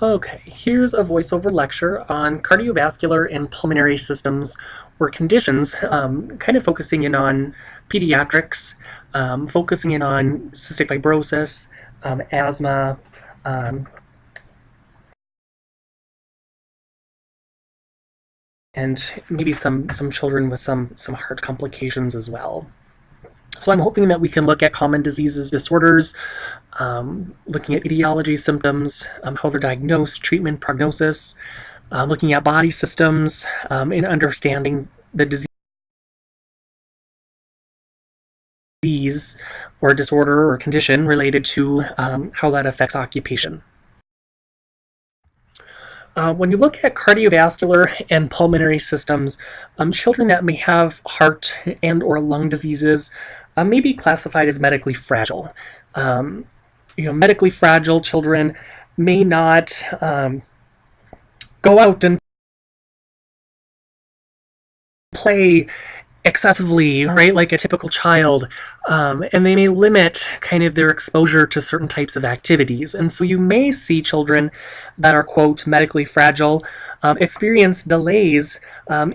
Okay, here's a voiceover lecture on cardiovascular and pulmonary systems or conditions, kind of focusing in on pediatrics, focusing in on cystic fibrosis, asthma, um, and maybe some children with some heart complications as well. So I'm hoping that we can look at common diseases, disorders, looking at etiology, symptoms, how they're diagnosed, treatment, prognosis, looking at body systems, and understanding the disease or disorder or condition related to how that affects occupation. When you look at cardiovascular and pulmonary systems, children that may have heart and or lung diseases may be classified as medically fragile. Medically fragile children may not go out and play excessively, right, like a typical child, and they may limit kind of their exposure to certain types of activities. And so you may see children that are, quote, medically fragile experience delays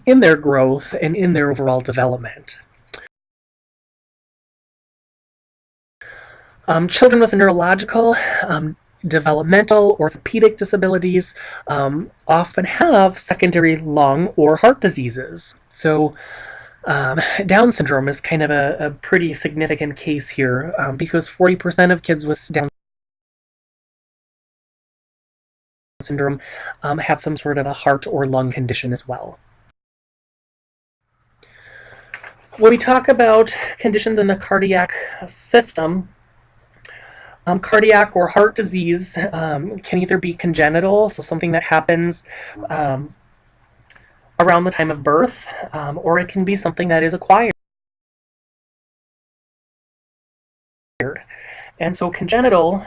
in their growth and in their overall development. Children with neurological, developmental, orthopedic disabilities often have secondary lung or heart diseases. So Down syndrome is kind of a pretty significant case here because 40% of kids with Down syndrome have some sort of a heart or lung condition as well. When we talk about conditions in the cardiac system, cardiac or heart disease can either be congenital, so something that happens around the time of birth, or it can be something that is acquired. And so congenital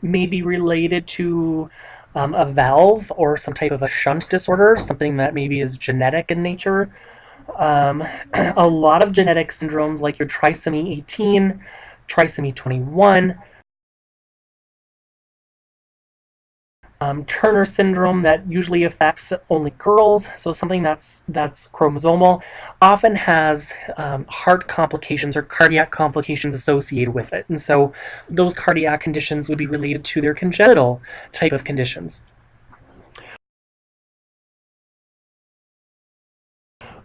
may be related to a valve or some type of a shunt disorder, something that maybe is genetic in nature. A lot of genetic syndromes like your trisomy 18, trisomy 21, Turner syndrome that usually affects only girls, so something that's chromosomal, often has heart complications or cardiac complications associated with it. And so those cardiac conditions would be related to their congenital type of conditions.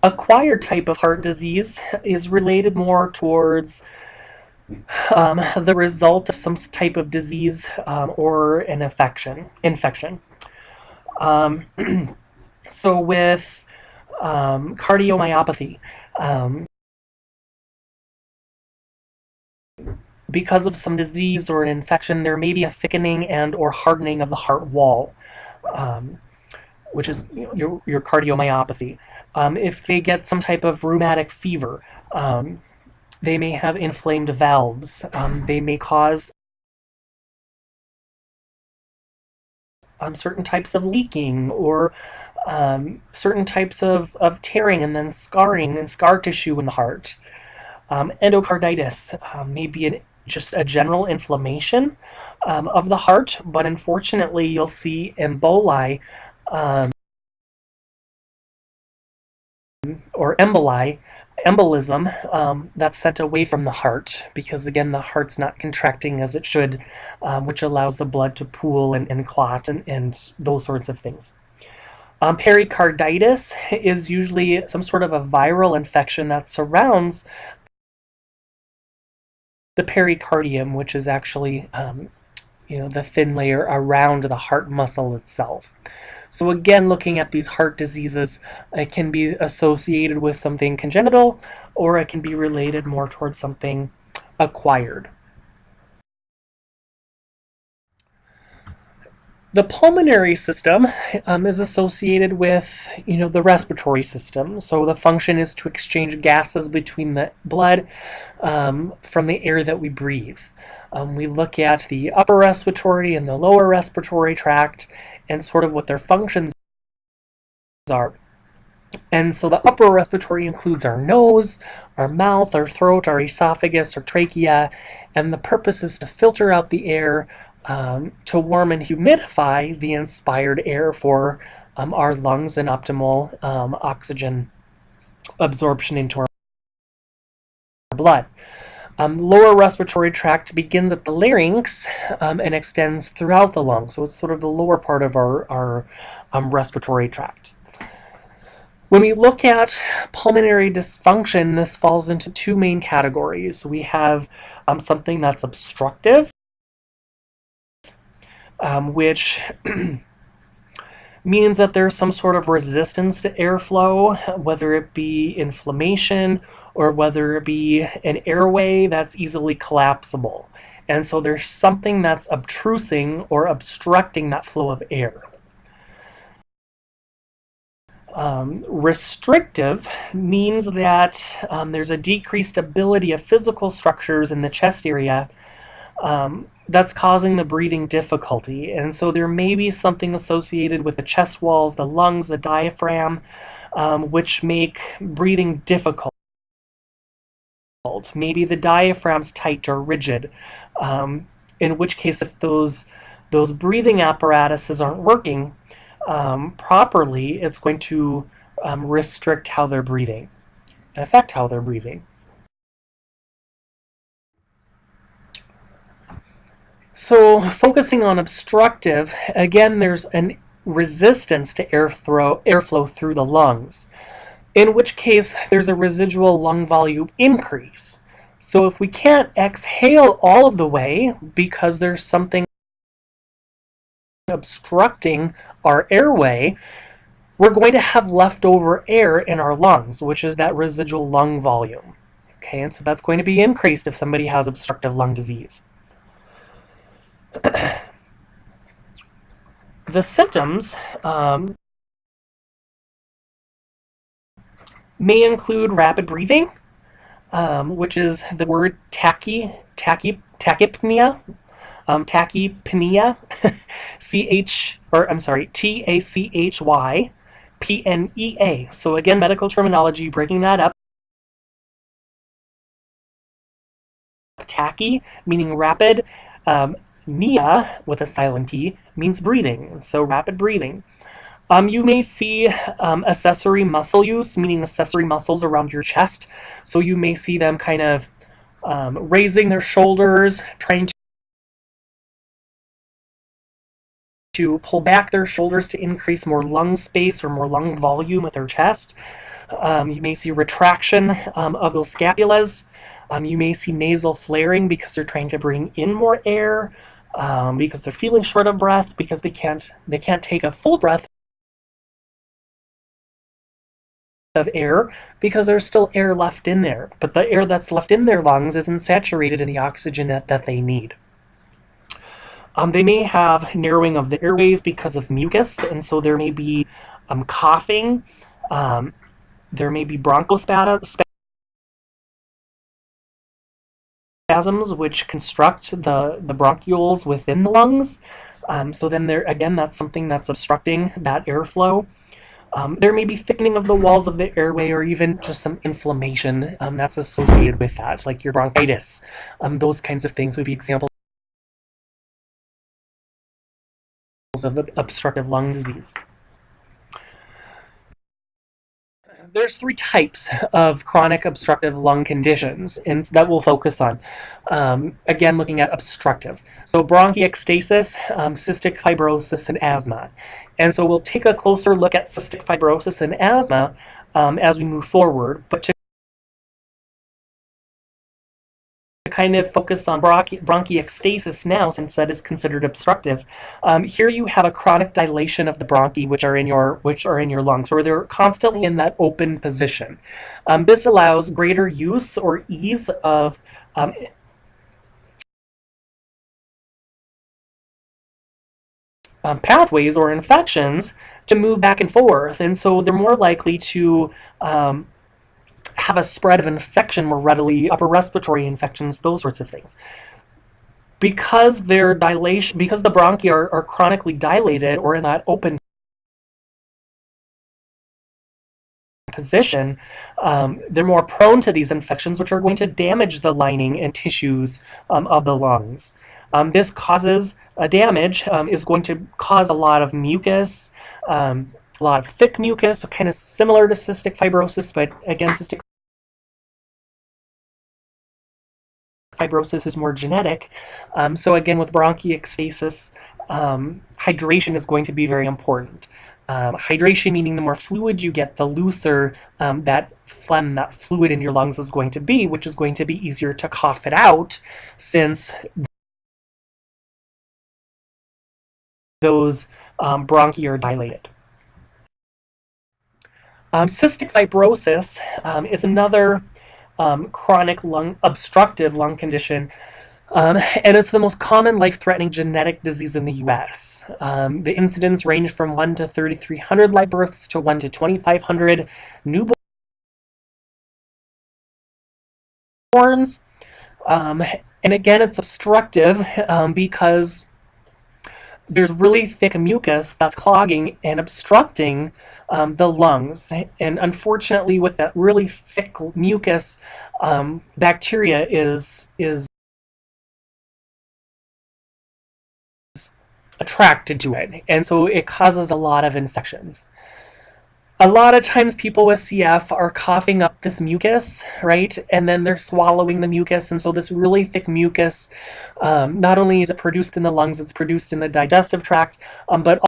Acquired type of heart disease is related more towards the result of some type of disease or an infection. So with cardiomyopathy, because of some disease or an infection, there may be a thickening and or hardening of the heart wall, which is your cardiomyopathy. If they get some type of rheumatic fever, they may have inflamed valves. They may cause certain types of leaking or certain types of tearing and then scarring and scar tissue in the heart. Endocarditis may be just a general inflammation of the heart, but unfortunately you'll see emboli or embolism that's sent away from the heart because, again, the heart's not contracting as it should, which allows the blood to pool and clot and those sorts of things. Pericarditis is usually some sort of a viral infection that surrounds the pericardium, which is actually the thin layer around the heart muscle itself. So again, looking at these heart diseases, it can be associated with something congenital, or it can be related more towards something acquired. The pulmonary system is associated with, the respiratory system. So the function is to exchange gases between the blood from the air that we breathe. We look at the upper respiratory and the lower respiratory tract and sort of what their functions are. And so the upper respiratory includes our nose, our mouth, our throat, our esophagus, our trachea, and the purpose is to filter out the air to warm and humidify the inspired air for our lungs and optimal oxygen absorption into our blood. Lower respiratory tract begins at the larynx and extends throughout the lungs. So it's sort of the lower part of our respiratory tract. When we look at pulmonary dysfunction, this falls into two main categories. We have something that's obstructive, which means that there's some sort of resistance to airflow, whether it be inflammation or whether it be an airway that's easily collapsible. And so there's something that's obtrusing or obstructing that flow of air. Restrictive means that there's a decreased ability of physical structures in the chest area that's causing the breathing difficulty. And so there may be something associated with the chest walls, the lungs, the diaphragm, which make breathing difficult. Maybe the diaphragm's tight or rigid, in which case if those breathing apparatuses aren't working properly, it's going to restrict how they're breathing and affect how they're breathing. So focusing on obstructive, again, there's a resistance to airflow through the lungs, in which case there's a residual lung volume increase. So if we can't exhale all of the way because there's something obstructing our airway, we're going to have leftover air in our lungs, which is that residual lung volume. Okay, and so that's going to be increased if somebody has obstructive lung disease. The symptoms may include rapid breathing, which is the word tachypnea, tachypnea, TACHYPNEA. So again, medical terminology, breaking that up. Tachy, meaning rapid. Nia, with a silent P, means breathing. So rapid breathing. You may see accessory muscle use, meaning accessory muscles around your chest. So you may see them kind of raising their shoulders, trying to pull back their shoulders to increase more lung space or more lung volume with their chest. You may see retraction of those scapulas. You may see nasal flaring because they're trying to bring in more air, because they're feeling short of breath, because they can't take a full breath of air because there's still air left in there. But the air that's left in their lungs isn't saturated in the oxygen that they need. They may have narrowing of the airways because of mucus, and so there may be coughing. There may be bronchospasms, which construct the bronchioles within the lungs. So then again, that's something that's obstructing that airflow. There may be thickening of the walls of the airway or even just some inflammation that's associated with that, like your bronchitis. Those kinds of things would be examples of the obstructive lung disease. There's three types of chronic obstructive lung conditions, and that we'll focus on. Again, looking at obstructive. So bronchiectasis, cystic fibrosis, and asthma. And so we'll take a closer look at cystic fibrosis and asthma as we move forward, but to kind of focus on bronchiectasis now, since that is considered obstructive. Here you have a chronic dilation of the bronchi, which are in your lungs, or they're constantly in that open position. This allows greater use or ease of pathways or infections to move back and forth, and so they're more likely to have a spread of infection more readily, upper respiratory infections, those sorts of things. Because the bronchi are chronically dilated or in that open position, they're more prone to these infections, which are going to damage the lining and tissues of the lungs. This causes a damage, is going to cause a lot of mucus, a lot of thick mucus, so kind of similar to cystic fibrosis, but again, cystic fibrosis is more genetic. So again, with bronchiectasis, hydration is going to be very important. Hydration meaning the more fluid you get, the looser that phlegm, that fluid in your lungs is going to be, which is going to be easier to cough it out since those bronchi are dilated. Cystic fibrosis is another chronic obstructive lung condition, and it's the most common life-threatening genetic disease in the U.S. The incidence range from 1 to 3,300 live births to 1 to 2,500 newborns. And again, it's obstructive because there's really thick mucus that's clogging and obstructing the lungs. And unfortunately, with that really thick mucus, bacteria is attracted to it, and so it causes a lot of infections. A lot of times people with CF are coughing up this mucus, right? And then they're swallowing the mucus, and so this really thick mucus, not only is it produced in the lungs, it's produced in the digestive tract, but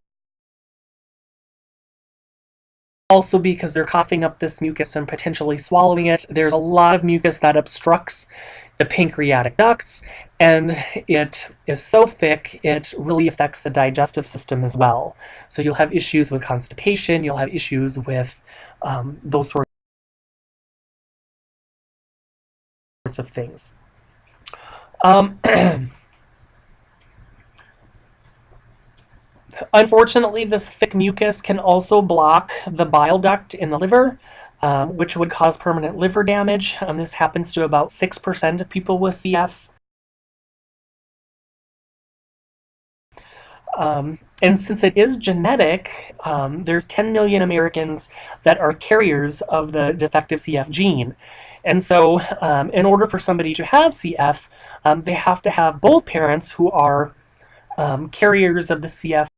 also because they're coughing up this mucus and potentially swallowing it, there's a lot of mucus that obstructs the pancreatic ducts, and it is so thick it really affects the digestive system as well. So you'll have issues with constipation, you'll have issues with those sorts of things. Unfortunately, this thick mucus can also block the bile duct in the liver, which would cause permanent liver damage. This happens to about 6% of people with CF. And since it is genetic, there's 10 million Americans that are carriers of the defective CF gene. And so in order for somebody to have CF, they have to have both parents who are carriers of the CF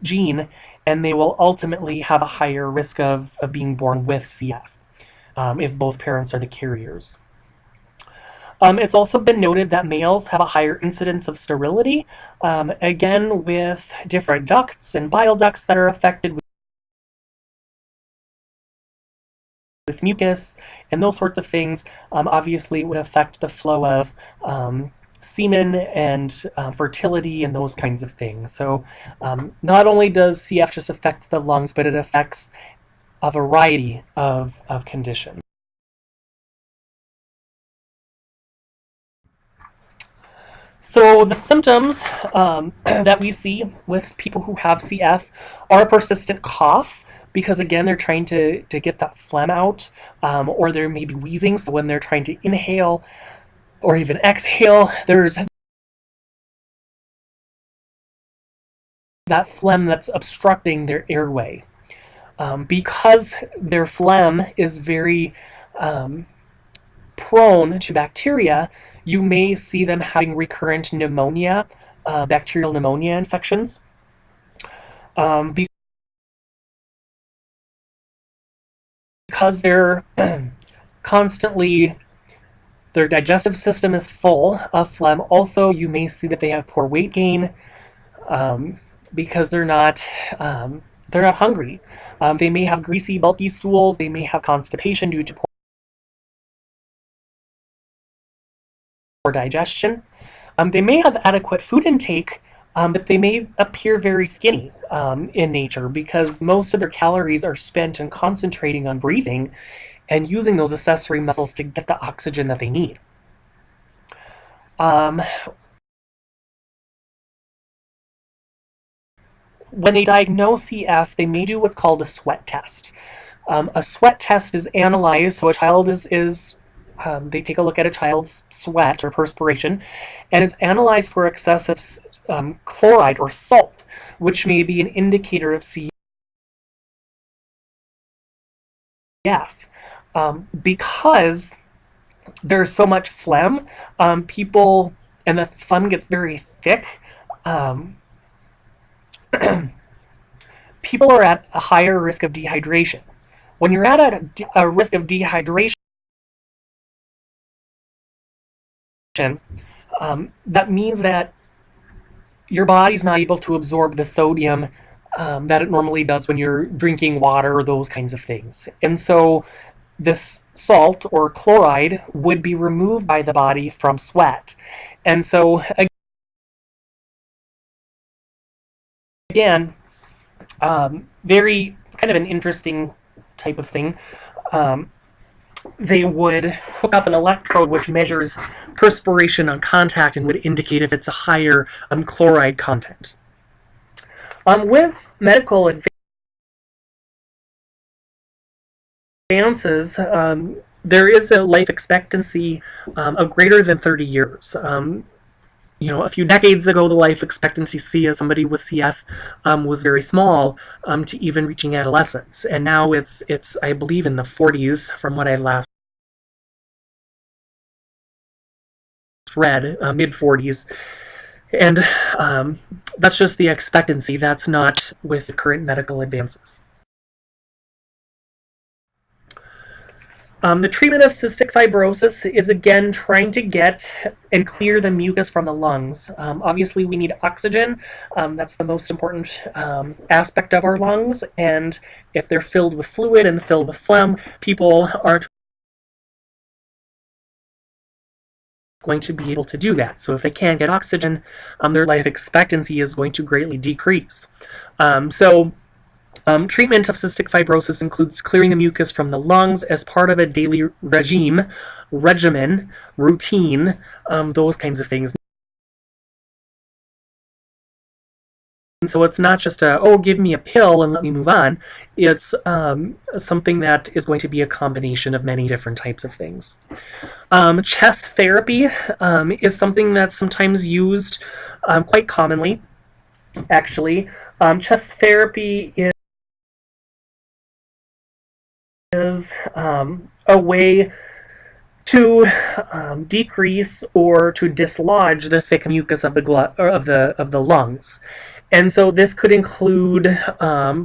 gene, and they will ultimately have a higher risk of being born with CF if both parents are the carriers. It's also been noted that males have a higher incidence of sterility, again with different ducts and bile ducts that are affected with mucus and those sorts of things. Obviously, it would affect the flow of semen and fertility and those kinds of things. So not only does CF just affect the lungs, but it affects a variety of conditions. So the symptoms that we see with people who have CF are a persistent cough, because again, they're trying to get that phlegm out, or they're maybe wheezing, so when they're trying to inhale or even exhale, there's that phlegm that's obstructing their airway. Because their phlegm is very prone to bacteria, you may see them having recurrent pneumonia, bacterial pneumonia infections. Because they're constantly, their digestive system is full of phlegm. Also, you may see that they have poor weight gain because they're not hungry. They may have greasy, bulky stools. They may have constipation due to poor digestion. They may have adequate food intake, but they may appear very skinny in nature because most of their calories are spent in concentrating on breathing and using those accessory muscles to get the oxygen that they need. When they diagnose CF, they may do what's called a sweat test. A sweat test is analyzed, so a child they take a look at a child's sweat or perspiration, and it's analyzed for excessive chloride or salt, which may be an indicator of CF. Because there's so much phlegm, people, and the phlegm gets very thick. Um, People are at a higher risk of dehydration. When you're at a risk of dehydration, that means that your body's not able to absorb the sodium that it normally does when you're drinking water or those kinds of things. And so this salt or chloride would be removed by the body from sweat. And so, again, very kind of an interesting type of thing. They would hook up an electrode which measures perspiration on contact and would indicate if it's a higher chloride content. With medical advances, there is a life expectancy of greater than 30 years. A few decades ago, the life expectancy of somebody with CF was very small to even reaching adolescence, and now it's I believe in the 40s from what I last read, mid 40s, and that's just the expectancy. That's not with the current medical advances. The treatment of cystic fibrosis is, again, trying to get and clear the mucus from the lungs. Obviously, we need oxygen. That's the most important aspect of our lungs. And if they're filled with fluid and filled with phlegm, people aren't going to be able to do that. So if they can't get oxygen, their life expectancy is going to greatly decrease. Treatment of cystic fibrosis includes clearing the mucus from the lungs as part of a daily regimen, routine, those kinds of things. And so it's not just give me a pill and let me move on. It's something that is going to be a combination of many different types of things. Chest therapy is something that's sometimes used quite commonly, actually. Chest therapy is a way to decrease or to dislodge the thick mucus of the lungs, and so this could include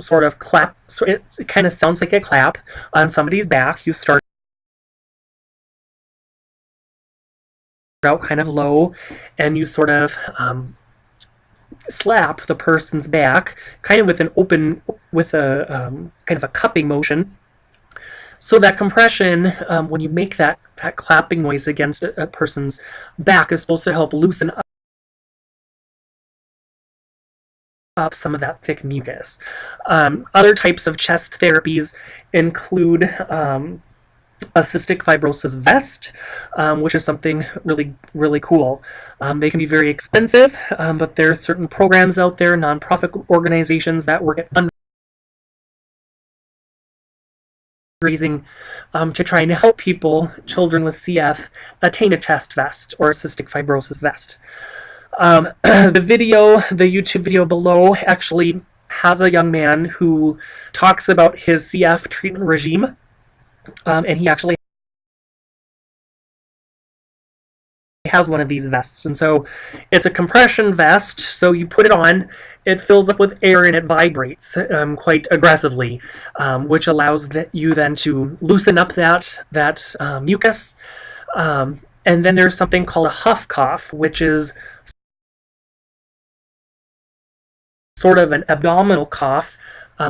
sort of clap. So it kind of sounds like a clap on somebody's back. You start out kind of low, and you sort of slap the person's back, kind of with a kind of a cupping motion. So that compression, when you make that clapping noise against a person's back, is supposed to help loosen up some of that thick mucus. Other types of chest therapies include a cystic fibrosis vest, which is something really, really cool. They can be very expensive, but there are certain programs out there, nonprofit organizations that work at fundraising to try and help children with CF, attain a chest vest or a cystic fibrosis vest. The YouTube video below actually has a young man who talks about his CF treatment regime, and he actually has one of these vests. And so it's a compression vest, so you put it on, it fills up with air and it vibrates quite aggressively, which allows you then to loosen up that mucus. And then there's something called a huff cough, which is sort of an abdominal cough,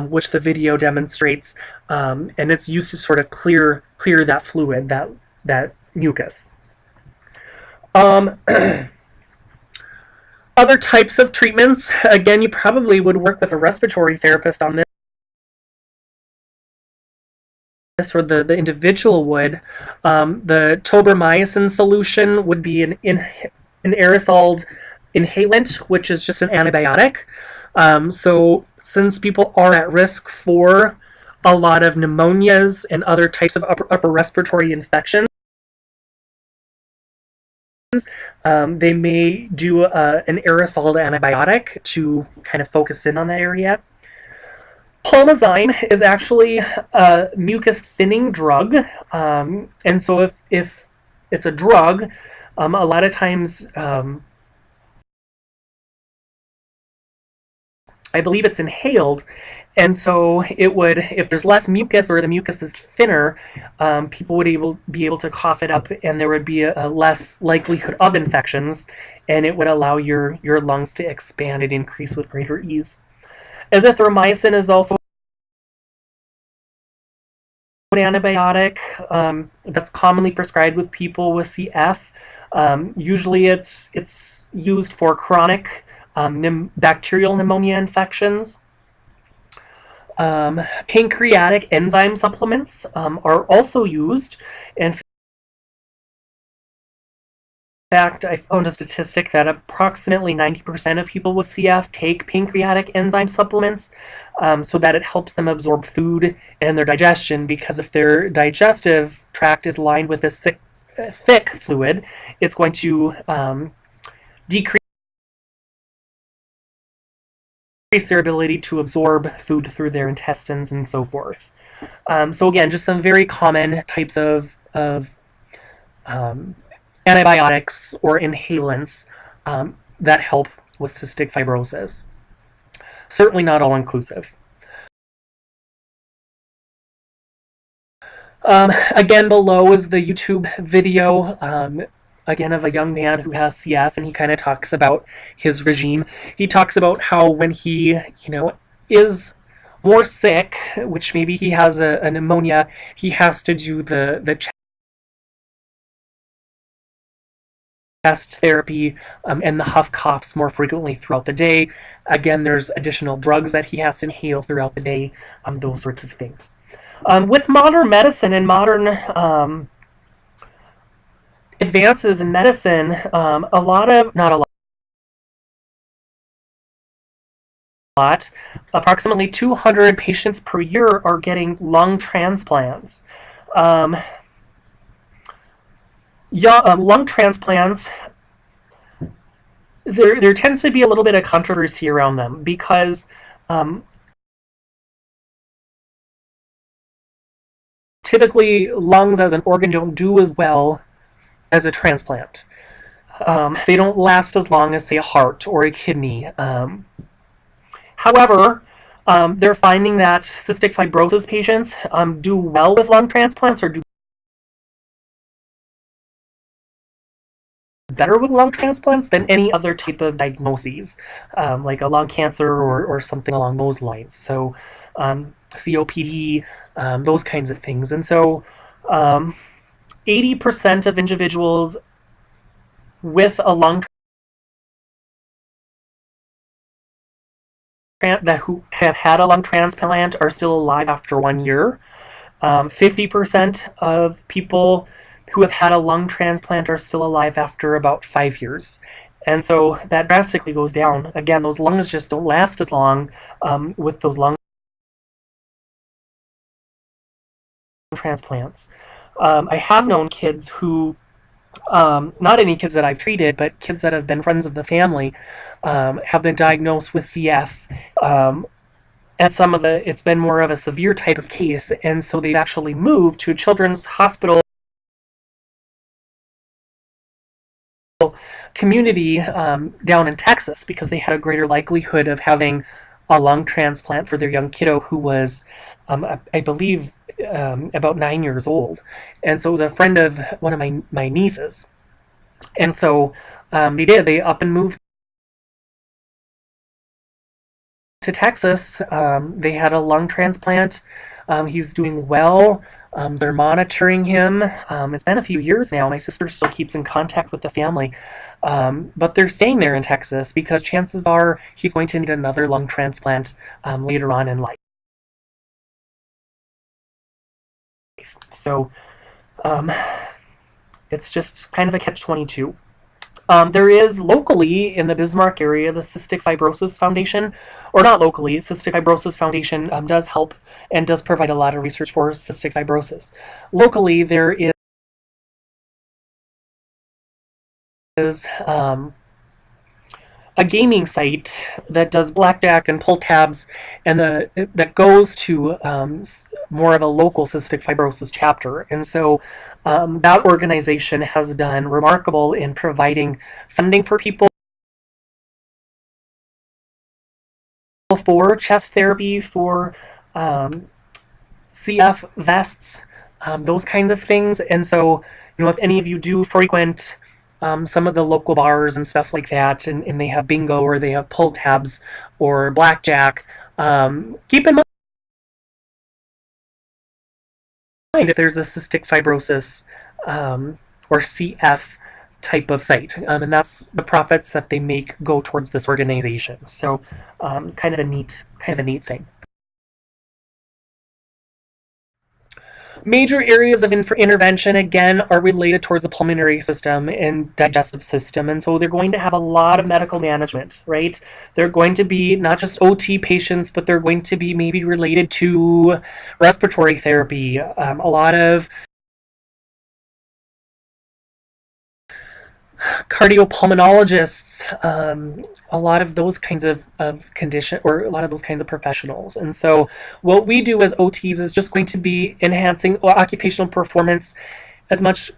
which the video demonstrates, and it's used to sort of clear that fluid, that mucus. Other types of treatments, again, you probably would work with a respiratory therapist on this, or the individual would. The tobramycin solution would be an aerosol inhalant, which is just an antibiotic. So since people are at risk for a lot of pneumonias and other types of upper respiratory infections, they may do an aerosol antibiotic to kind of focus in on that area. Pulmozyme is actually a mucus thinning drug, and so if it's a drug. A lot of times, I believe it's inhaled, and so it would, if there's less mucus or the mucus is thinner, people would be able to cough it up, and there would be a less likelihood of infections, and it would allow your lungs to expand and increase with greater ease. Azithromycin is also an antibiotic that's commonly prescribed with people with CF. Usually, it's used for chronic bacterial pneumonia infections. Pancreatic enzyme supplements are also used. In fact, I found a statistic that approximately 90% of people with CF take pancreatic enzyme supplements so that it helps them absorb food and their digestion, because if their digestive tract is lined with this thick fluid, it's going to decrease their ability to absorb food through their intestines and so forth. So again, just some very common types of antibiotics or inhalants that help with cystic fibrosis. Certainly not all inclusive. Again, below is the YouTube video, again, of a young man who has CF, and he kind of talks about his regime. He talks about how when he, is more sick, which maybe he has a pneumonia, he has to do the chest therapy and the huff coughs more frequently throughout the day. Again, there's additional drugs that he has to inhale throughout the day, those sorts of things. With modern medicine and modern advances in medicine, a lot of, not a lot, approximately 200 patients per year are getting lung transplants. Lung transplants, there tends to be a little bit of controversy around them because typically lungs as an organ don't do as well as a transplant. They don't last as long as, say, a heart or a kidney. However, they're finding that cystic fibrosis patients do well with lung transplants, or do better with lung transplants than any other type of diagnoses, like a lung cancer or something along those lines. So COPD, those kinds of things. And so 80% of individuals with a lung who have had a lung transplant are still alive after 1 year. 50% of people who have had a lung transplant are still alive after about 5 years. And so that drastically goes down. Again, those lungs just don't last as long with those lung transplants. I have known kids who, not any kids that I've treated, but kids that have been friends of the family, have been diagnosed with CF. And it's been more of a severe type of case, and so they've actually moved to a children's hospital community down in Texas because they had a greater likelihood of having a lung transplant for their young kiddo who was, I believe, about 9 years old. And so it was a friend of one of my nieces. And so they up and moved to Texas. They had a lung transplant. He's doing well. They're monitoring him. It's been a few years now. My sister still keeps in contact with the family. But they're staying there in Texas because chances are he's going to need another lung transplant later on in life. So it's just kind of a catch-22. There is locally in the Bismarck area the Cystic Fibrosis Foundation, or not locally, Cystic Fibrosis Foundation does help and does provide a lot of research for cystic fibrosis. Locally, there is a gaming site that does blackjack and pull tabs, and that goes to more of a local cystic fibrosis chapter. And so That organization has done remarkable in providing funding for people for chest therapy, for CF vests, those kinds of things. And so, if any of you do frequent some of the local bars and stuff like that, and they have bingo or they have pull tabs or blackjack, keep in mind if there's a cystic fibrosis or CF type of site, and that's the profits that they make go towards this organization. So, kind of a neat thing. Major areas of intervention, again, are related towards the pulmonary system and digestive system, and so they're going to have a lot of medical management, right? They're going to be not just OT patients, but they're going to be maybe related to respiratory therapy, a lot of cardiopulmonologists, a lot of those kinds of condition, or a lot of those kinds of professionals. And so what we do as OTs is just going to be enhancing occupational performance as much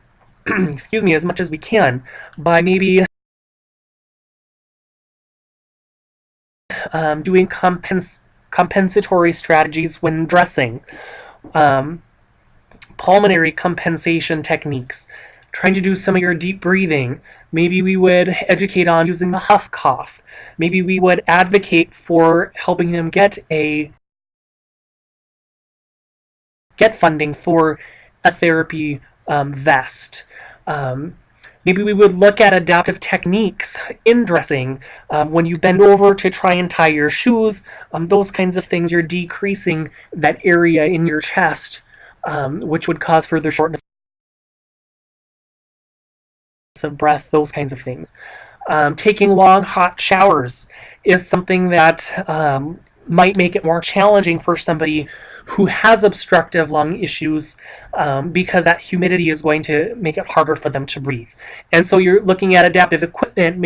excuse me, as much as we can by maybe doing compensatory strategies when dressing, pulmonary compensation techniques, trying to do some of your deep breathing. Maybe we would educate on using the huff cough. Maybe we would advocate for helping them get funding for a therapy vest. Maybe we would look at adaptive techniques in dressing. When you bend over to try and tie your shoes, those kinds of things, you're decreasing that area in your chest, which would cause further shortness of breath, those kinds of things. Taking long, hot showers is something that might make it more challenging for somebody who has obstructive lung issues, because that humidity is going to make it harder for them to breathe. And so you're looking at adaptive equipment.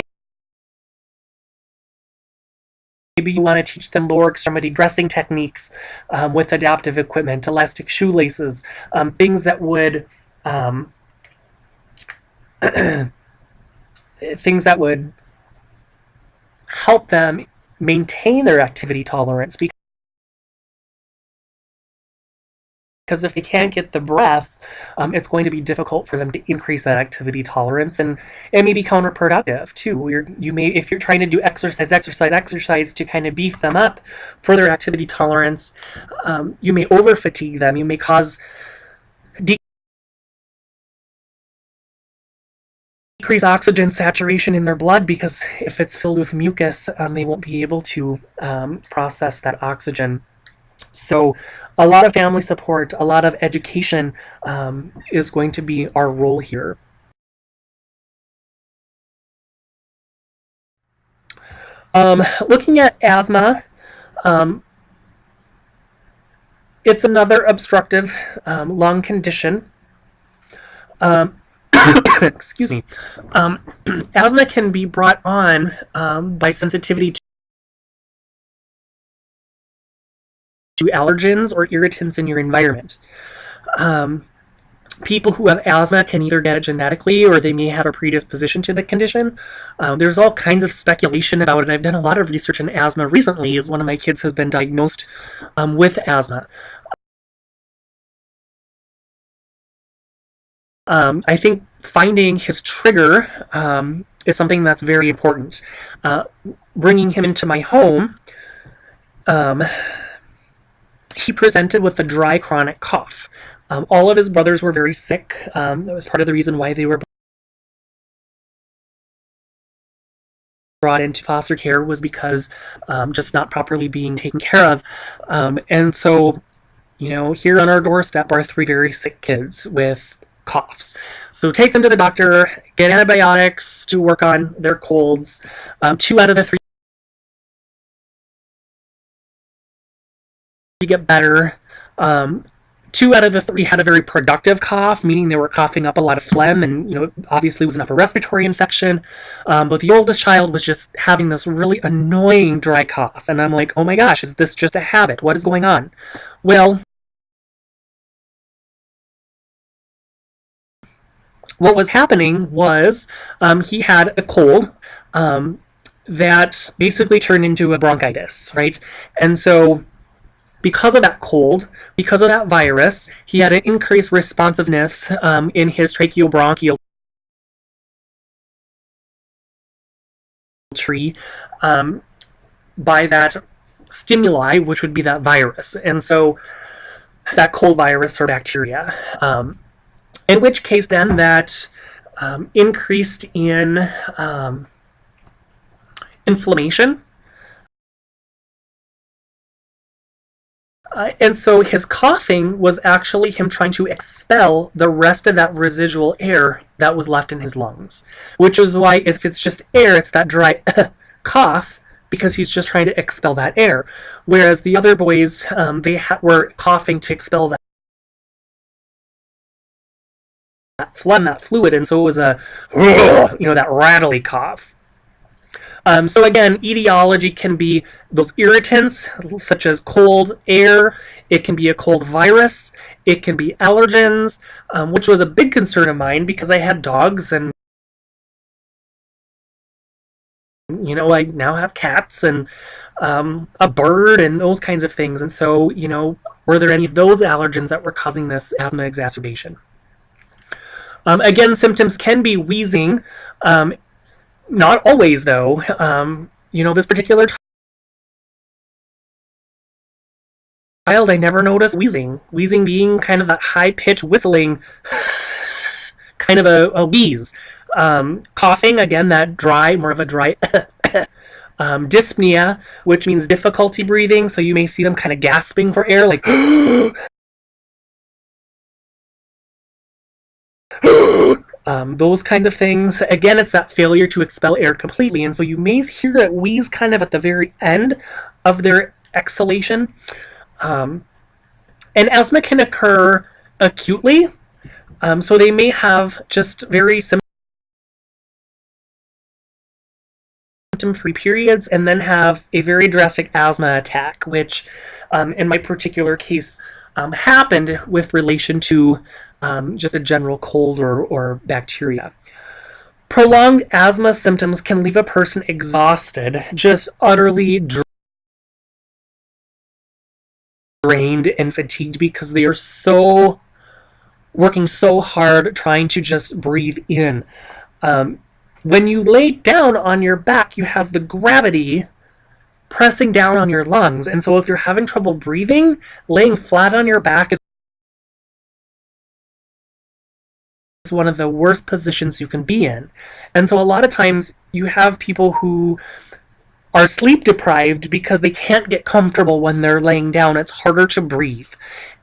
Maybe you want to teach them lower extremity dressing techniques with adaptive equipment, elastic shoelaces, things that would things that would help them maintain their activity tolerance, because if they can't get the breath, it's going to be difficult for them to increase that activity tolerance, and it may be counterproductive too. You may, if you're trying to do exercise to kind of beef them up for their activity tolerance, you may over fatigue them. You may cause decrease oxygen saturation in their blood, because if it's filled with mucus, they won't be able to process that oxygen. So a lot of family support, a lot of education is going to be our role here. Looking at asthma, it's another obstructive lung condition. Excuse me. Asthma can be brought on by sensitivity to allergens or irritants in your environment. People who have asthma can either get it genetically, or they may have a predisposition to the condition. There's all kinds of speculation about it. I've done a lot of research in asthma recently, as one of my kids has been diagnosed with asthma. I think finding his trigger is something that's very important. Bringing him into my home, he presented with a dry chronic cough. All of his brothers were very sick. That was part of the reason why they were brought into foster care, was because just not properly being taken care of. And so, here on our doorstep are 3 very sick kids with coughs. So take them to the doctor, get antibiotics to work on their colds. 2 out of the 3 get better. 2 out of the 3 had a very productive cough, meaning they were coughing up a lot of phlegm, and obviously it was an upper respiratory infection. But the oldest child was just having this really annoying dry cough, and I'm like, oh my gosh, is this just a habit? What is going on? Well, what was happening was he had a cold that basically turned into a bronchitis, right? And so because of that cold, because of that virus, he had an increased responsiveness in his tracheobronchial tree by that stimuli, which would be that virus. And so that cold virus or bacteria. In which case, then, that increased in inflammation. And so his coughing was actually him trying to expel the rest of that residual air that was left in his lungs. Which is why, if it's just air, it's that dry cough, because he's just trying to expel that air. Whereas the other boys, they were coughing to expel that phlegm, that fluid, and so it was a, that rattly cough. So again, etiology can be those irritants, such as cold air. It can be a cold virus. It can be allergens, which was a big concern of mine because I had dogs, and I now have cats and a bird and those kinds of things. And so, were there any of those allergens that were causing this asthma exacerbation? Again, symptoms can be wheezing. Not always, though. This particular child, I never noticed wheezing. Wheezing being kind of that high-pitched whistling, kind of a wheeze. Coughing, again, that dry, more of a dry dyspnea, which means difficulty breathing, so you may see them kind of gasping for air, like those kinds of things. Again, it's that failure to expel air completely, and so you may hear it wheeze kind of at the very end of their exhalation. And asthma can occur acutely, so they may have just very symptom-free periods and then have a very drastic asthma attack, which in my particular case happened with relation to just a general cold or bacteria. Prolonged asthma symptoms can leave a person exhausted, just utterly drained and fatigued because they are working so hard trying to just breathe in. When you lay down on your back, you have the gravity pressing down on your lungs, and so if you're having trouble breathing, laying flat on your back is one of the worst positions you can be in. And so a lot of times you have people who are sleep deprived because they can't get comfortable when they're laying down. It's harder to breathe,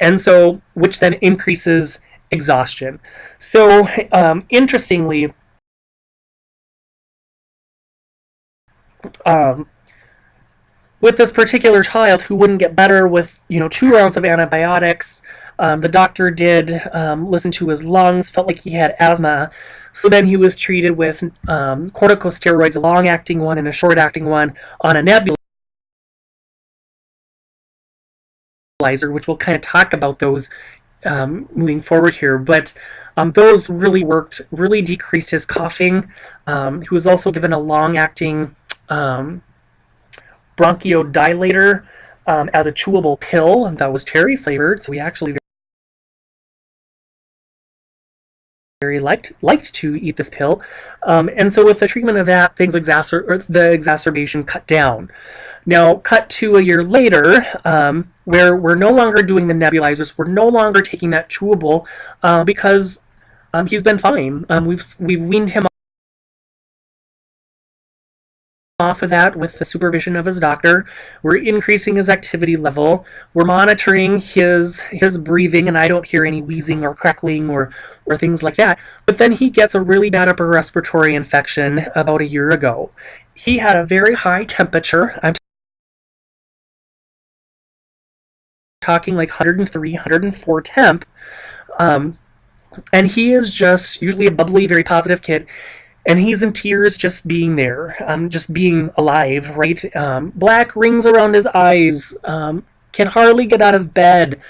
and so which then increases exhaustion. So interestingly, with this particular child who wouldn't get better with 2 rounds of antibiotics, the doctor did listen to his lungs, felt like he had asthma, so then he was treated with corticosteroids, a long-acting one and a short-acting one, on a nebulizer, which we'll kind of talk about those moving forward here. But those really worked, really decreased his coughing. He was also given a long-acting bronchodilator as a chewable pill that was cherry flavored, so we actually very liked to eat this pill, and so with the treatment of that, the exacerbation cut down. Now, cut to a year later, where we're no longer doing the nebulizers, we're no longer taking that chewable because he's been fine. We've weaned him off of that with the supervision of his doctor. We're increasing his activity level. We're monitoring his breathing, and I don't hear any wheezing or crackling or things like that. But then he gets a really bad upper respiratory infection about a year ago. He had a very high temperature. I'm talking like 103, 104 temp. And he is just usually a bubbly, very positive kid. And he's in tears just being there, just being alive, right? Black rings around his eyes, can hardly get out of bed.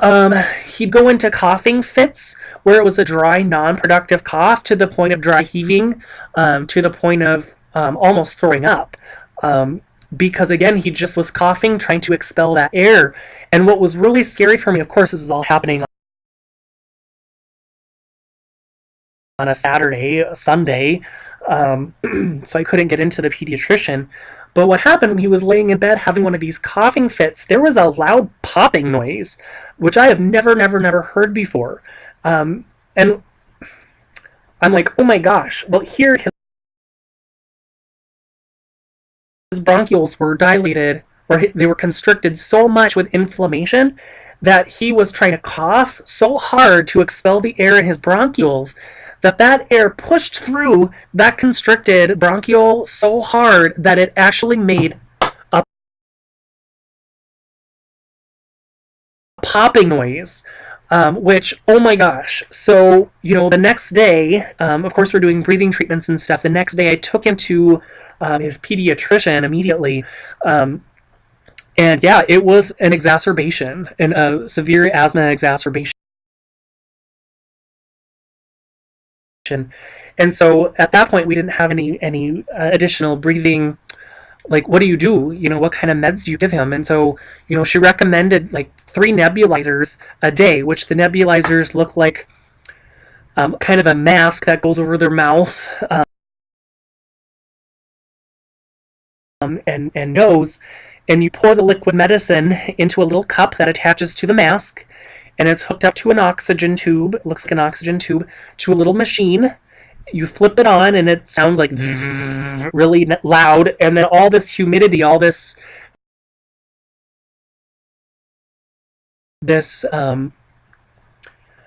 Um, he'd go into coughing fits where it was a dry, non-productive cough to the point of dry heaving, to the point of almost throwing up. Because again, he just was coughing, trying to expel that air. And what was really scary for me, of course, this is all happening on a Saturday, a Sunday, so I couldn't get into the pediatrician. But what happened when he was laying in bed having one of these coughing fits, there was a loud popping noise, which I have never heard before. And I'm like, oh my gosh. Well, here his bronchioles were dilated, or they were constricted so much with inflammation that he was trying to cough so hard to expel the air in his bronchioles that air pushed through that constricted bronchiole so hard that it actually made a popping noise. Which, oh my gosh. So, the next day, of course, we're doing breathing treatments and stuff. The next day, I took him to his pediatrician immediately. And yeah, it was an exacerbation, a severe asthma exacerbation. And so at that point, we didn't have any additional breathing. Like, what do you do? What kind of meds do you give him? And so, she recommended like 3 nebulizers a day, which the nebulizers look like kind of a mask that goes over their mouth and nose. And you pour the liquid medicine into a little cup that attaches to the mask, and it's hooked up to an oxygen tube. It looks like an oxygen tube to a little machine. You flip it on, and it sounds like really loud, and then all this humidity, all this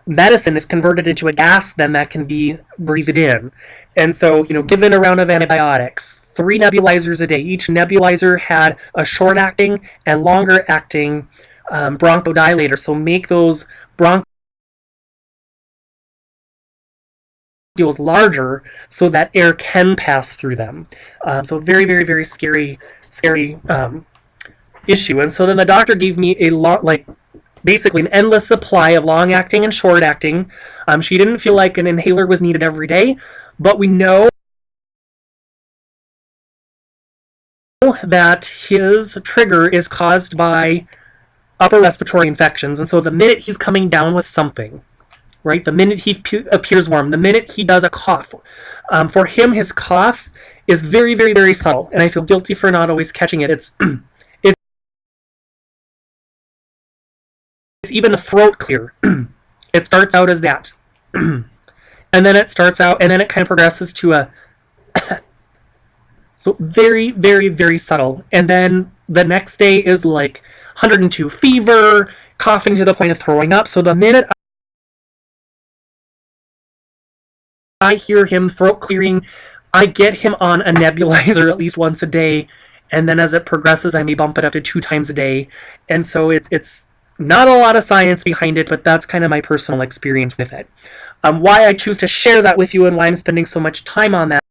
medicine is converted into a gas then that can be breathed in. And so, given a round of antibiotics, 3 nebulizers a day. Each nebulizer had a short-acting and longer-acting bronchodilator. So make those bronchioles larger so that air can pass through them. So very scary issue. And so then the doctor gave me a lot, basically an endless supply of long-acting and short-acting. She didn't feel like an inhaler was needed every day, but we know that his trigger is caused by upper respiratory infections. And so the minute he's coming down with something, right, the minute he appears warm, the minute he does a cough, for him, his cough is very subtle. And I feel guilty for not always catching it. It's even a throat clear. It starts out as that. And then it kind of progresses to a so very subtle. And then the next day is like 102 fever, coughing to the point of throwing up. So the minute I hear him throat clearing, I get him on a nebulizer at least once a day. And then as it progresses, I may bump it up to 2 times a day. And so it's not a lot of science behind it, but that's kind of my personal experience with it. Why I choose to share that with you and why I'm spending so much time on that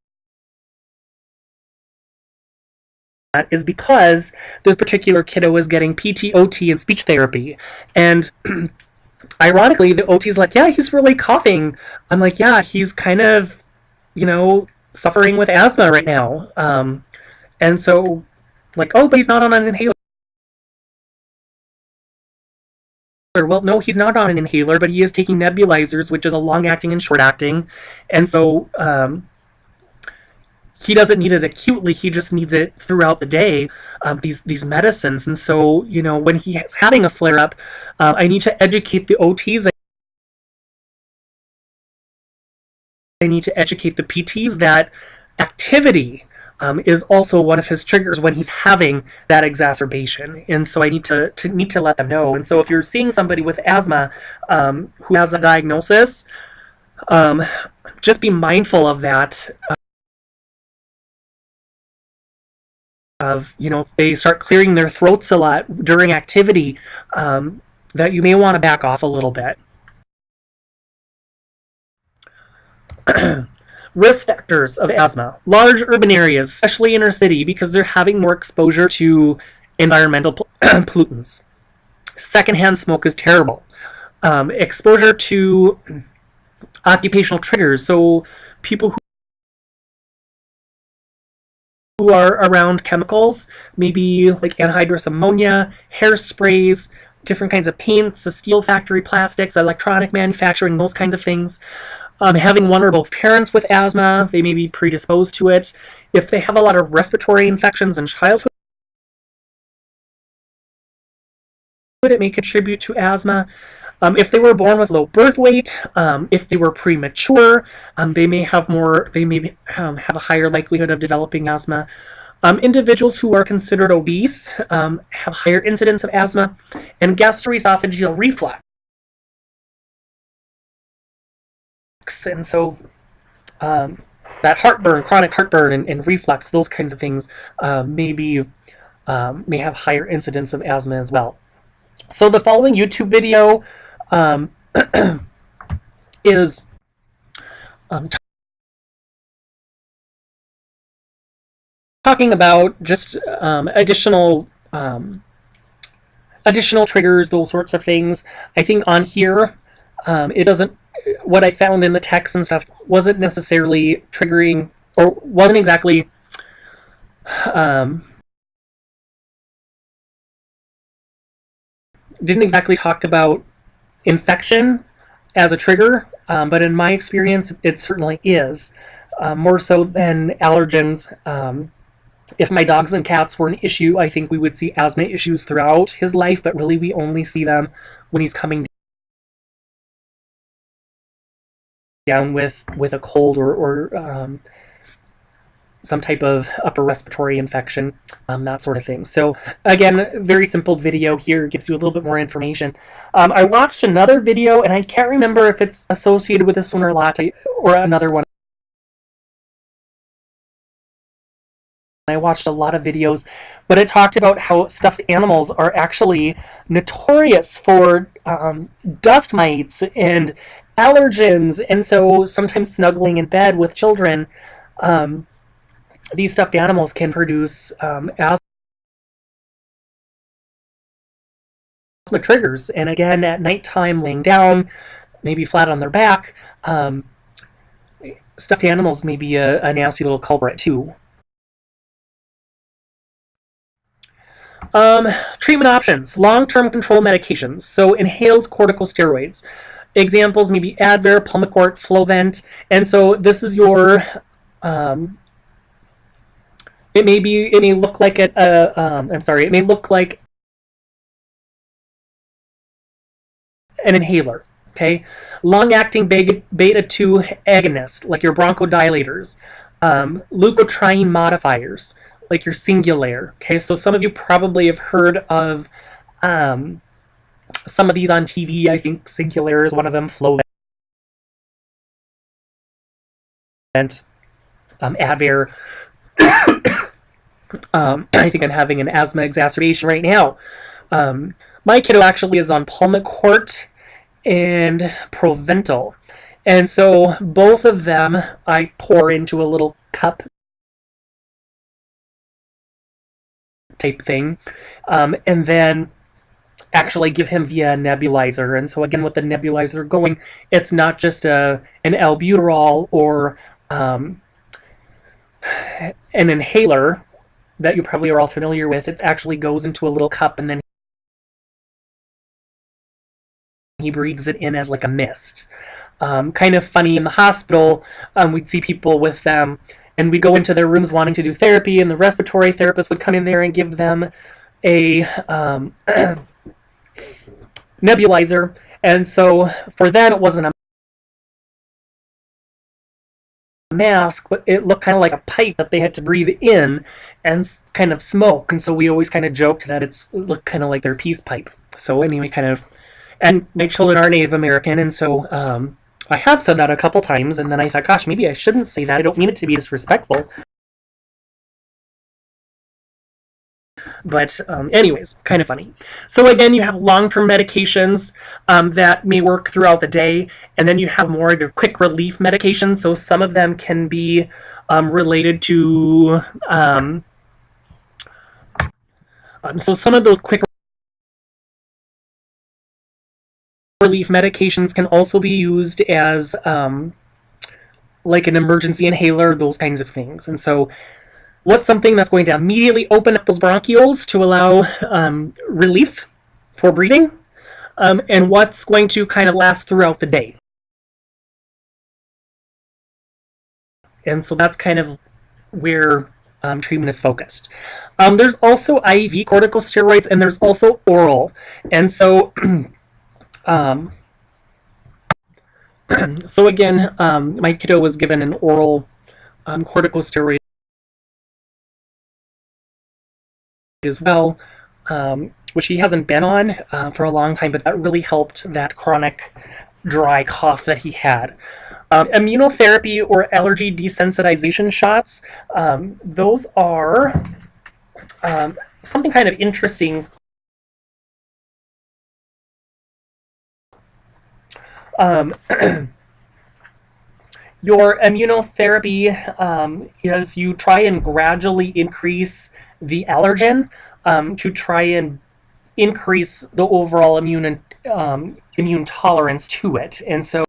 is because this particular kiddo is getting PT, OT, and speech therapy. And ironically, the OT's like, yeah, he's really coughing. I'm like, yeah, he's kind of, suffering with asthma right now. And so, like, oh, but he's not on an inhaler. Well, no, he's not on an inhaler, but he is taking nebulizers, which is a long-acting and short-acting. And so, he doesn't need it acutely, he just needs it throughout the day, these medicines. And so, when he's having a flare-up, I need to educate the OTs, I need to educate the PTs that activity is also one of his triggers when he's having that exacerbation. And so I need to let them know. And so if you're seeing somebody with asthma who has a diagnosis, just be mindful of that. If they start clearing their throats a lot during activity, that you may want to back off a little bit. Risk factors of asthma. Large urban areas, especially inner city, because they're having more exposure to environmental pollutants. Secondhand smoke is terrible. Exposure to occupational triggers, so people who are around chemicals, maybe like anhydrous ammonia, hairsprays, different kinds of paints, the steel factory, plastics, electronic manufacturing, those kinds of things. Having one or both parents with asthma, they may be predisposed to it. If they have a lot of respiratory infections in childhood, it may contribute to asthma. If they were born with low birth weight, if they were premature, they may have have a higher likelihood of developing asthma. Individuals who are considered obese have higher incidence of asthma, and gastroesophageal reflux. And so that heartburn, chronic heartburn, and reflux, those kinds of things may have higher incidence of asthma as well. So the following YouTube video is talking about just additional triggers, those sorts of things. I think on here, it doesn't. What I found in the text and stuff wasn't necessarily triggering, or wasn't exactly. Didn't exactly talk about infection as a trigger, but in my experience, it certainly is. More so than allergens. If my dogs and cats were an issue, I think we would see asthma issues throughout his life, but really we only see them when he's coming down with a cold or some type of upper respiratory infection, that sort of thing. So again, very simple video here, gives you a little bit more information. I watched another video, and I can't remember if it's associated with this one or not, or another one. I watched a lot of videos, but it talked about how stuffed animals are actually notorious for dust mites and allergens, and so sometimes snuggling in bed with children, these stuffed animals can produce asthma triggers. And again, at nighttime, laying down, maybe flat on their back, stuffed animals may be a nasty little culprit too. Treatment options: long-term control medications, so inhaled corticosteroids. Examples may be Advair, Pulmicort, Flovent, and so this is your. It may look like it may look like an inhaler. Okay, long-acting beta-2 agonists like your bronchodilators, leukotriene modifiers like your Singulair. Okay, so some of you probably have heard of some of these on TV. I think Singulair is one of them. Flovent, Advair. I think I'm having an asthma exacerbation right now. My kiddo actually is on Pulmicort and Proventil, and so both of them I pour into a little cup type thing, and then actually give him via nebulizer. And so again, with the nebulizer going, it's not just an albuterol or an inhaler that you probably are all familiar with. It actually goes into a little cup, and then he breathes it in as like a mist. Kind of funny, in the hospital, we'd see people with them, and we'd go into their rooms wanting to do therapy, and the respiratory therapist would come in there and give them a nebulizer. And so for them, it wasn't a mask, but it looked kind of like a pipe that they had to breathe in and kind of smoke. And so we always kind of joked that it looked kind of like their peace pipe. So anyway, and my children are Native American, and so I have said that a couple times, and then I thought, gosh, maybe I shouldn't say that. I don't mean it to be disrespectful. But anyways, kind of funny. So again, you have long-term medications that may work throughout the day, and then you have more of your quick relief medications. So some of them can be related to so some of those quick relief medications can also be used as like an emergency inhaler, those kinds of things. And so what's something that's going to immediately open up those bronchioles to allow relief for breathing, and what's going to kind of last throughout the day. And so that's kind of where treatment is focused. There's also IV corticosteroids, and there's also oral. And so, so again, my kiddo was given an oral corticosteroid as well, which he hasn't been on for a long time, but that really helped that chronic dry cough that he had. Immunotherapy or allergy desensitization shots, those are something kind of interesting. Your immunotherapy is you try and gradually increase the allergen to try and increase the overall immune tolerance to it. And so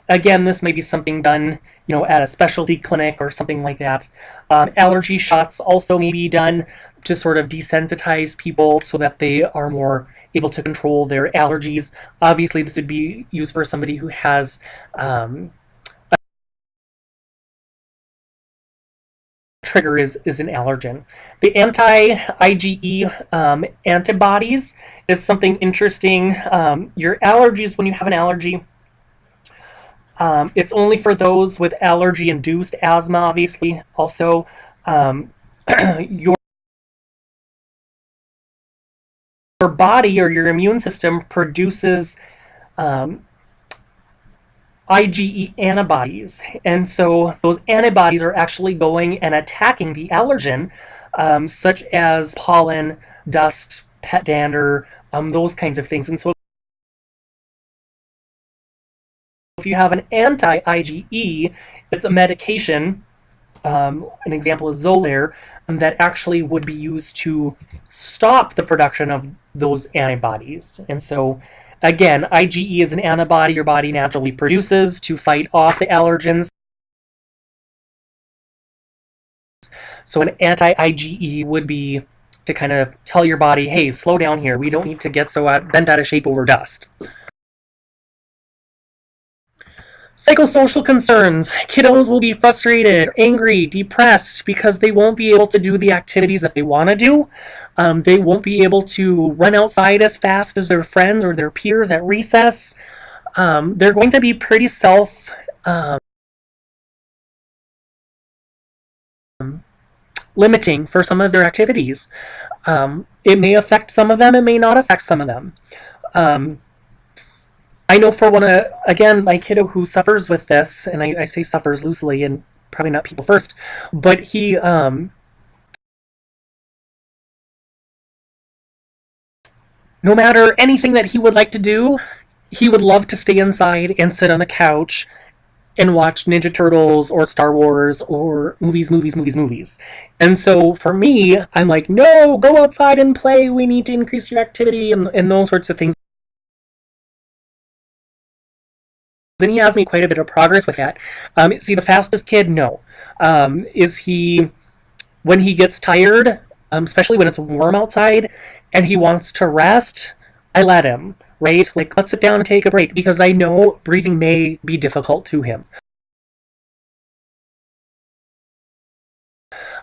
again, this may be something done, at a specialty clinic or something like that. Allergy shots also may be done to sort of desensitize people so that they are more able to control their allergies. Obviously, this would be used for somebody who has trigger is an allergen. The anti-IgE antibodies is something interesting. Your allergies, when you have an allergy, it's only for those with allergy-induced asthma, obviously. Also, your body or your immune system produces IgE antibodies, and so those antibodies are actually going and attacking the allergen, such as pollen, dust, pet dander, those kinds of things. And so if you have an anti-IgE, it's a medication, an example is Xolair, that actually would be used to stop the production of those antibodies. And so again, IgE is an antibody your body naturally produces to fight off the allergens. So an anti-IgE would be to kind of tell your body, hey, slow down here. We don't need to get so bent out of shape over dust. Psychosocial concerns. Kiddos will be frustrated, angry, depressed because they won't be able to do the activities that they want to do. They won't be able to run outside as fast as their friends or their peers at recess. They're going to be pretty limiting for some of their activities. It may affect some of them, it may not affect some of them. I know for again, my kiddo who suffers with this, and I say suffers loosely and probably not people first, but he, no matter anything that he would like to do, he would love to stay inside and sit on the couch and watch Ninja Turtles or Star Wars or movies. And so for me, I'm like, no, go outside and play. We need to increase your activity and those sorts of things. And he has made quite a bit of progress with that. Is he the fastest kid? No. Is he, when he gets tired, especially when it's warm outside, and he wants to rest, I let him, right? Like, let's sit down and take a break, because I know breathing may be difficult to him.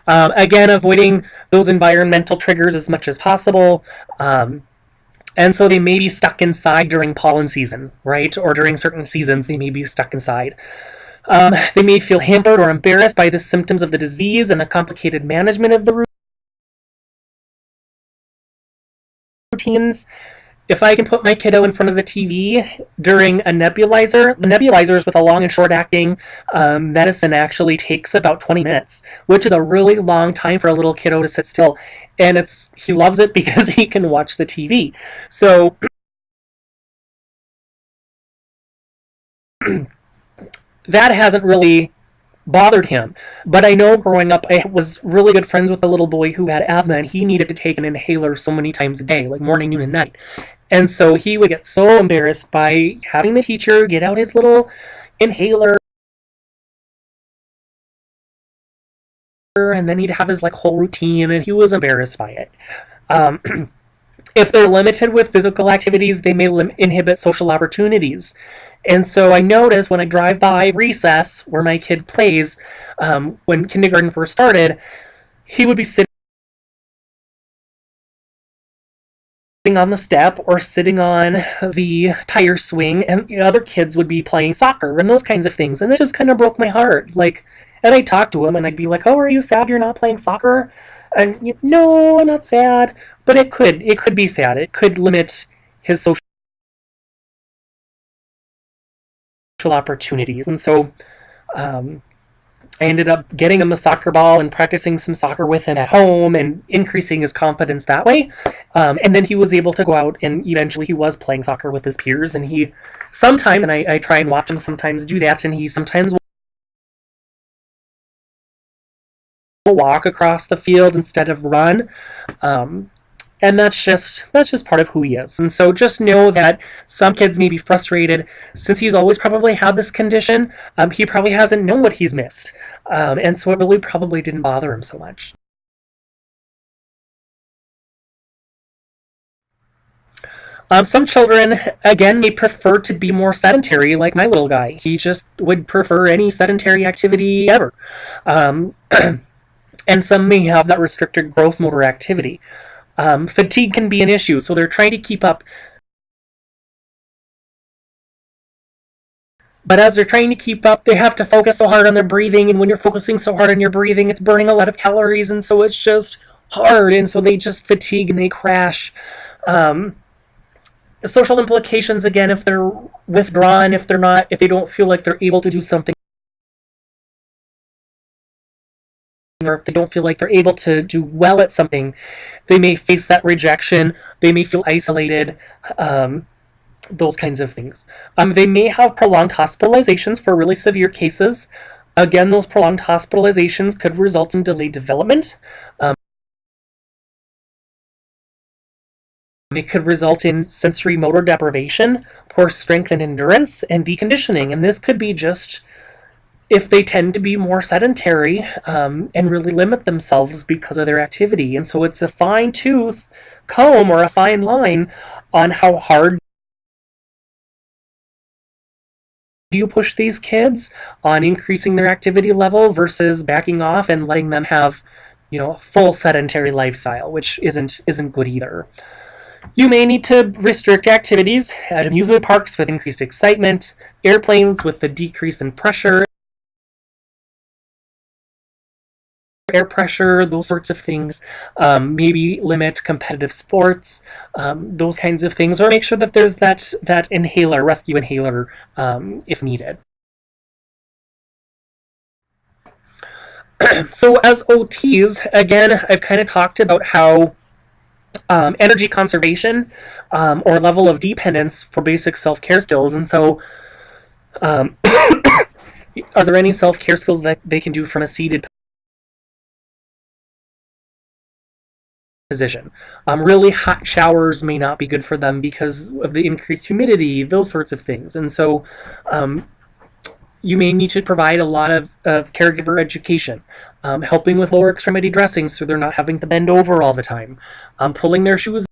Again, avoiding those environmental triggers as much as possible. And so they may be stuck inside during pollen season, right? Or during certain seasons, they may be stuck inside. They may feel hampered or embarrassed by the symptoms of the disease and the complicated management of the routines. If I can put my kiddo in front of the TV during a nebulizer, the nebulizers with a long and short-acting medicine actually takes about 20 minutes, which is a really long time for a little kiddo to sit still. And he loves it because he can watch the TV. So that hasn't really bothered him. But I know growing up, I was really good friends with a little boy who had asthma, and he needed to take an inhaler so many times a day, like morning, noon, and night. And so he would get so embarrassed by having the teacher get out his little inhaler, and then he'd have his like whole routine, and he was embarrassed by it. Um, if they're limited with physical activities, they may inhibit social opportunities. And so I notice when I drive by recess where my kid plays, when kindergarten first started, he would be sitting on the step or sitting on the tire swing, and the other kids would be playing soccer and those kinds of things. And it just kind of broke my heart. Like, and I'd talk to him and I'd be like, "Oh, are you sad you're not playing soccer?" And no, I'm not sad. But it could be sad. It could limit his social opportunities. And so um, I ended up getting him a soccer ball and practicing some soccer with him at home and increasing his confidence that way. And then he was able to go out, and eventually he was playing soccer with his peers. And he sometimes, and I try and watch him sometimes do that, and he sometimes will walk across the field instead of run. Um, and that's just part of who he is. And so just know that some kids may be frustrated since he's always probably had this condition. He probably hasn't known what he's missed, and so it really probably didn't bother him so much. Some children, again, may prefer to be more sedentary, like my little guy. He just would prefer any sedentary activity ever. Um, and some may have that restricted gross motor activity. Fatigue can be an issue, so they're trying to keep up. But as they're trying to keep up, they have to focus so hard on their breathing, and when you're focusing so hard on your breathing, it's burning a lot of calories, and so it's just hard, and so they just fatigue and they crash. Um, Social implications, again, if they're withdrawn, if they don't feel like they're able to do something, or if they don't feel like they're able to do well at something, they may face that rejection, they may feel isolated, um, those kinds of things. They may have prolonged hospitalizations for really severe cases. Again, those prolonged hospitalizations could result in delayed development. It could result in sensory motor deprivation, poor strength and endurance, and deconditioning. And this could be just if they tend to be more sedentary, and really limit themselves because of their activity. And so it's a fine tooth comb or a fine line on how hard do you push these kids on increasing their activity level versus backing off and letting them have, a full sedentary lifestyle, which isn't good either. You may need to restrict activities at amusement parks with increased excitement, airplanes with the decrease in pressure, air pressure, those sorts of things. Maybe limit competitive sports, those kinds of things, or make sure that there's that inhaler, rescue inhaler, if needed. So as OTs, again, I've kind of talked about how energy conservation, or level of dependence for basic self-care skills. And so, um, are there any self-care skills that they can do from a seated position? Really hot showers may not be good for them because of the increased humidity, those sorts of things. And so, you may need to provide a lot of caregiver education, helping with lower extremity dressings so they're not having to bend over all the time, pulling their shoes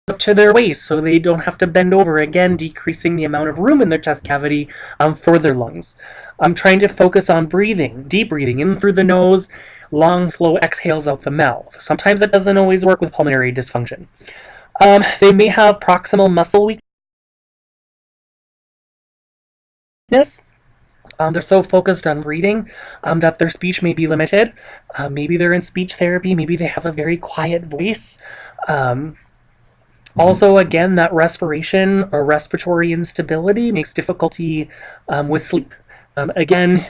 up to their waist so they don't have to bend over, again decreasing the amount of room in their chest cavity, for their lungs. I'm trying to focus on breathing, deep breathing in through the nose, long slow exhales out the mouth. Sometimes that doesn't always work with pulmonary dysfunction. They may have proximal muscle weakness. They're so focused on breathing, that their speech may be limited. Maybe they're in speech therapy, maybe they have a very quiet voice. Also, again, that respiration or respiratory instability makes difficulty, with sleep. Again,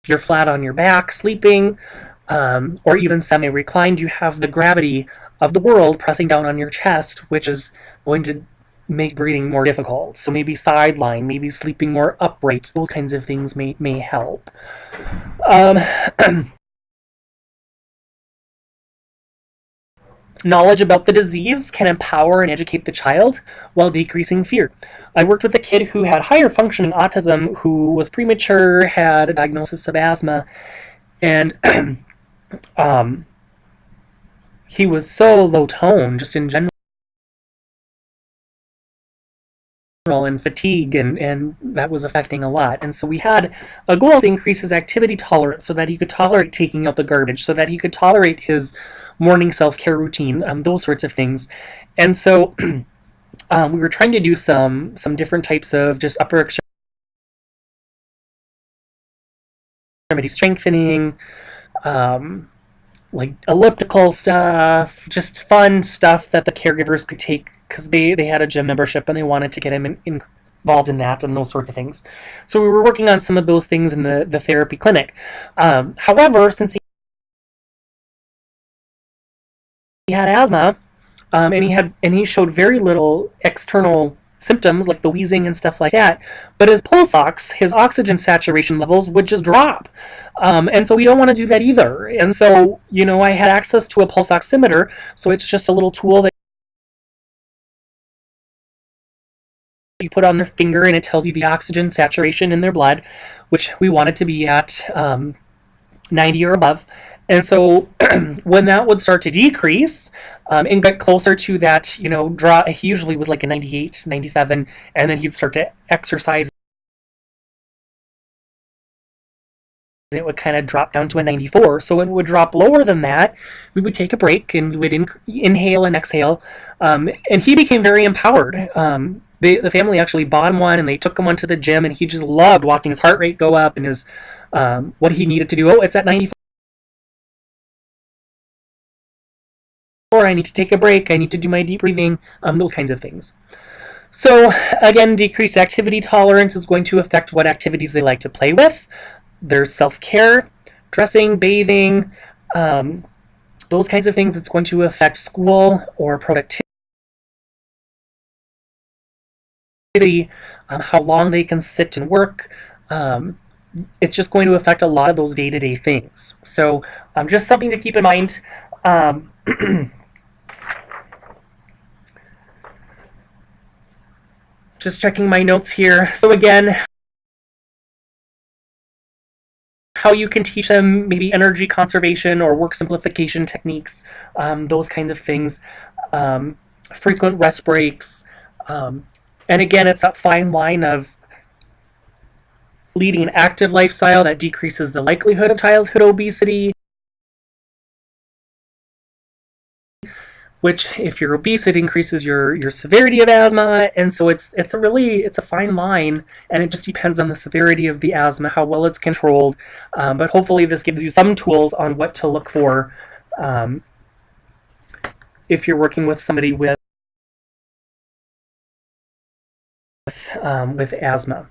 if you're flat on your back sleeping, or even semi-reclined, you have the gravity of the world pressing down on your chest, which is going to make breathing more difficult. So maybe sideline, maybe sleeping more upright, those kinds of things may help. Knowledge about the disease can empower and educate the child while decreasing fear. I worked with a kid who had higher functioning autism, who was premature, had a diagnosis of asthma, and he was so low tone just in general, and fatigue, and that was affecting a lot. And so we had a goal to increase his activity tolerance so that he could tolerate taking out the garbage, so that he could tolerate his morning self-care routine, those sorts of things. And so we were trying to do some different types of just upper extremity strengthening, like elliptical stuff, just fun stuff that the caregivers could take, because they had a gym membership and they wanted to get him involved in that and those sorts of things. So we were working on some of those things in the therapy clinic. However, since he had asthma, and he showed very little external symptoms like the wheezing and stuff like that, but his pulse ox, his oxygen saturation levels would just drop. And so we don't want to do that either. And so, I had access to a pulse oximeter, so it's just a little tool that you put on their finger and it tells you the oxygen saturation in their blood, which we want it to be at 90 or above. And so when that would start to decrease and get closer to that, he usually was like a 98, 97, and then he'd start to exercise. It would kind of drop down to a 94. So when it would drop lower than that, we would take a break and we would inhale and exhale. And he became very empowered. The family actually bought him one and they took him one to the gym, and he just loved watching his heart rate go up and his what he needed to do. Oh, it's at 94. I need to take a break. I need to do my deep breathing, those kinds of things. So again, decreased activity tolerance is going to affect what activities they like to play with. There's self-care, dressing, bathing, those kinds of things. It's going to affect school or productivity, how long they can sit and work. It's just going to affect a lot of those day-to-day things. So just something to keep in mind. Just checking my notes here. So again, how you can teach them maybe energy conservation or work simplification techniques, those kinds of things, frequent rest breaks. And again, it's that fine line of leading an active lifestyle that decreases the likelihood of childhood obesity, which, if you're obese, it increases your severity of asthma. And so it's a fine line, and it just depends on the severity of the asthma, how well it's controlled. But hopefully this gives you some tools on what to look for if you're working with somebody with asthma.